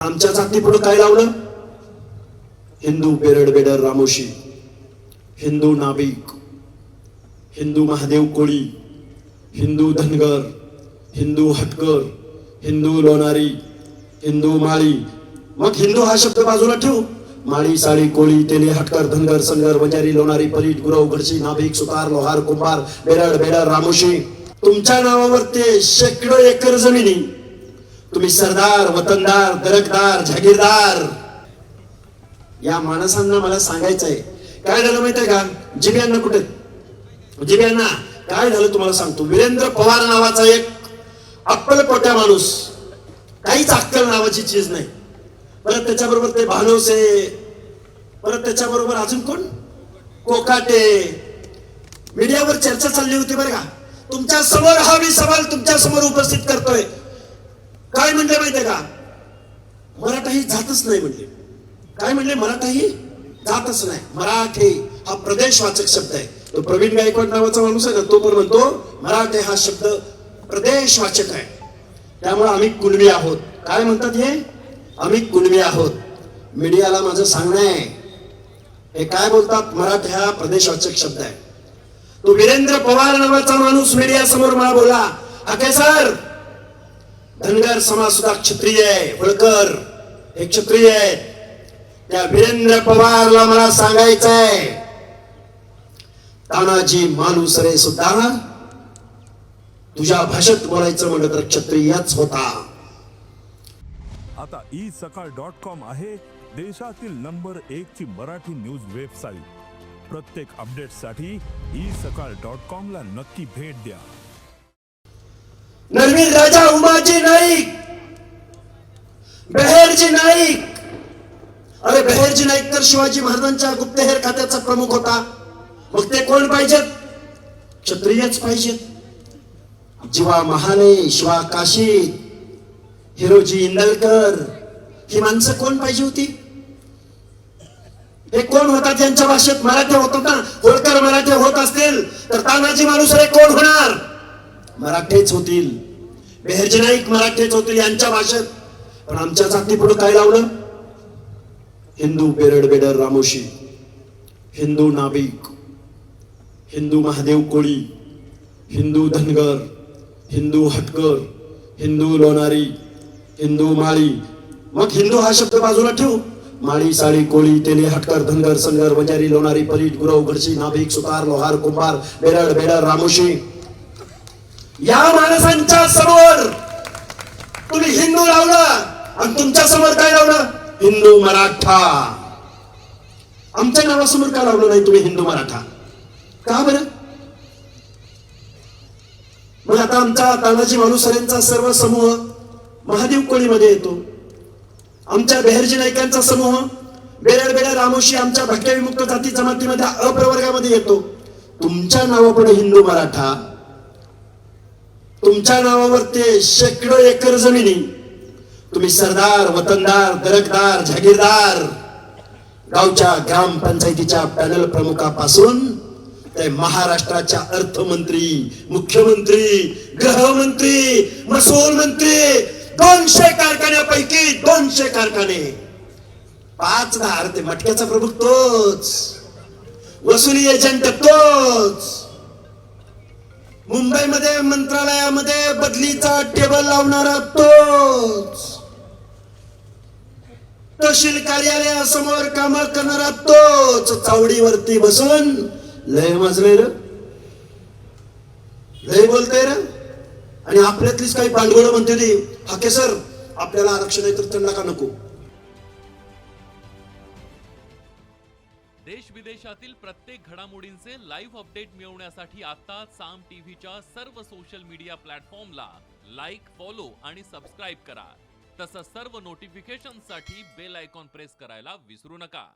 आमच्या जाती पुढे काय लावलं? हिंदू बेरड बेडर रामोशी, हिंदू नाभिक, हिंदू महादेव कोळी, हिंदू धनगर, हिंदू हटकर, हिंदू लोणारी, हिंदू माळी. मग हिंदू हा शब्द बाजूला ठेवू. माळी, साळी, कोळी, तेली, हटकर, धनगर, संगर, बंजारी, लोणारी, परीट, गुरव, घडशी, नाभिक, सुतार, लोहार, कुंभार, बेरड बेडर रामोशी. तुमच्या नावावर ते शेकडो एकर जमिनी. तुम्ही सरदार, वतनदार, दरकदार, जागीरदार. या माणसांना मला सांगायचंय काय झालं माहितीये का? जिब्यांना कुठे? जिब्यांना काय झालं तुम्हाला सांगतो. वीरेंद्र पवार नावाचा एक अक्कलकोट्या माणूस, काहीच अक्कल नावाची चीज नाही. परत त्याच्याबरोबर ते भानोसे, परत त्याच्याबरोबर अजून कोण, कोकाटे. मीडियावर चर्चा चालली होती बरं का. तुमच्या समोर हा मी सवाल तुमच्या समोर उपस्थित करतोय. काय म्हणले माहितीये का? मराठा ही जातच नाही म्हणले. काय म्हणले? मराठा ही जातच नाही. मराठे हा प्रदेशवाचक शब्द आहे. तो प्रवीण गायकवाड नावाचा माणूस आहे ना, तो पण म्हणतो मराठे हा शब्द प्रदेशवाचक आहे. त्यामुळे आम्ही कुणबी आहोत. काय म्हणतात हे? आम्ही कुणबी आहोत. मीडियाला माझं सांगणं आहे, हे काय बोलतात? मराठा हा प्रदेशवाचक शब्द आहे. तो वीरेंद्र पवार नावाचा माणूस मीडिया समोर मला बोला, हाके सर, धनगर समाज सुद्धा क्षत्रिय आहे, होळकर हे क्षत्रिय आहेत. त्या वीरेंद्र पवारला मला सांगायचंय, तानाजी मालुसरे सुद्धा तुझ्या भाषेत बोलायचं म्हणलं तर क्षत्रियच होता. आता isakal.com आहे देशातील नंबर 1 ची मराठी न्यूज वेबसाईट. प्रत्येक अपडेटसाठी isakal.com ला नक्की भेट द्या. नरवीर राजा उमाजी नाईक, बेहेरजी नाईक. अरे बेहेरजी नाईक तर शिवाजी महाराजांच्या गुप्तहेर खात्याचा प्रमुख होता. मग ते कोण पाहिजेत? क्षत्रियच पाहिजेत. जीवा महाले, शिवा काशीद, हिरोजी इंदलकर, ही माणसं कोण पाहिजे होती? हे कोण होतात? यांच्या भाषेत मराठी होतात ना. होळकर मराठी होत असतील तर तानाजी मालुसरे कोण होणार? मराठेच होतील. बेहेरजी नाईक मराठेच होतील यांच्या भाषेत. पण आमच्या जाती पुढे काय लावलं? हिंदू बेरड बेडर रामोशी, हिंदू नाभिक, हिंदू महादेव कोळी, हिंदू धनगर, हिंदू हटकर, हिंदू लोणारी, हिंदू माळी. मग हिंदू हा शब्द बाजूला ठेवू. माळी, साळी, कोळी, तेली, हटकर, धनगर, संगर, बंजारी, लोणारी, परीट, गुरव, घडशी, नाभिक, सुतार, लोहार, कुंभार, बेरड बेडर रामोशी. या माणसांच्या समोर तुम्ही हिंदू लावलं आणि तुमच्या समोर काय लावलं? हिंदू मराठा. आमच्या नावासमोर का लावलं नाही तुम्ही हिंदू मराठा? का बरं? मग आता आमचा तानाजी मालुसरेंचा सर्व समूह महादेव कोळीमध्ये येतो. आमच्या बेहेरजी नाईकांचा समूह बेरड बेडर रामोशी आमच्या भटक्या विमुक्त जाती जमातीमध्ये अप्रवर्गामध्ये येतो. तुमच्या नावापुढे हिंदू मराठा. तुमच्या नावावर ते शेकडो एकर जमिनी. तुम्ही सरदार, वतनदार, दरकदार, जागीरदार. गावच्या ग्रामपंचायतीच्या पॅनल प्रमुखापासून ते महाराष्ट्राच्या अर्थमंत्री, मुख्यमंत्री, गृहमंत्री, महसूल मंत्री, 200 कारखान्यापैकी 200 कारखाने, 5-10 ते मटक्याचा प्रमुख तोच, वसुली एजंट तोच, मुंबईमध्ये मंत्रालयामध्ये बदलीचा टेबल लावणारा तोच, तहसील कार्यालयासमोर काम करणारा तोच, चावडीवरती बसून लय मजले र, लय बोलते र. आणि आपल्यातलीच काही पांडवळ म्हणते ती, हाके सर आपल्याला आरक्षण आहे तर त्यांना का नको? देश विदेशातील प्रत्येक घडामोडींचे लाईव्ह अपडेट मिळवण्यासाठी आता साम टीव्हीच्या सर्व सोशल मीडिया प्लॅटफॉर्मला लाईक, फॉलो आणि सबस्क्राईब करा. तसंच सर्व नोटिफिकेशनसाठी बेल आयकॉन प्रेस करायला विसरू नका.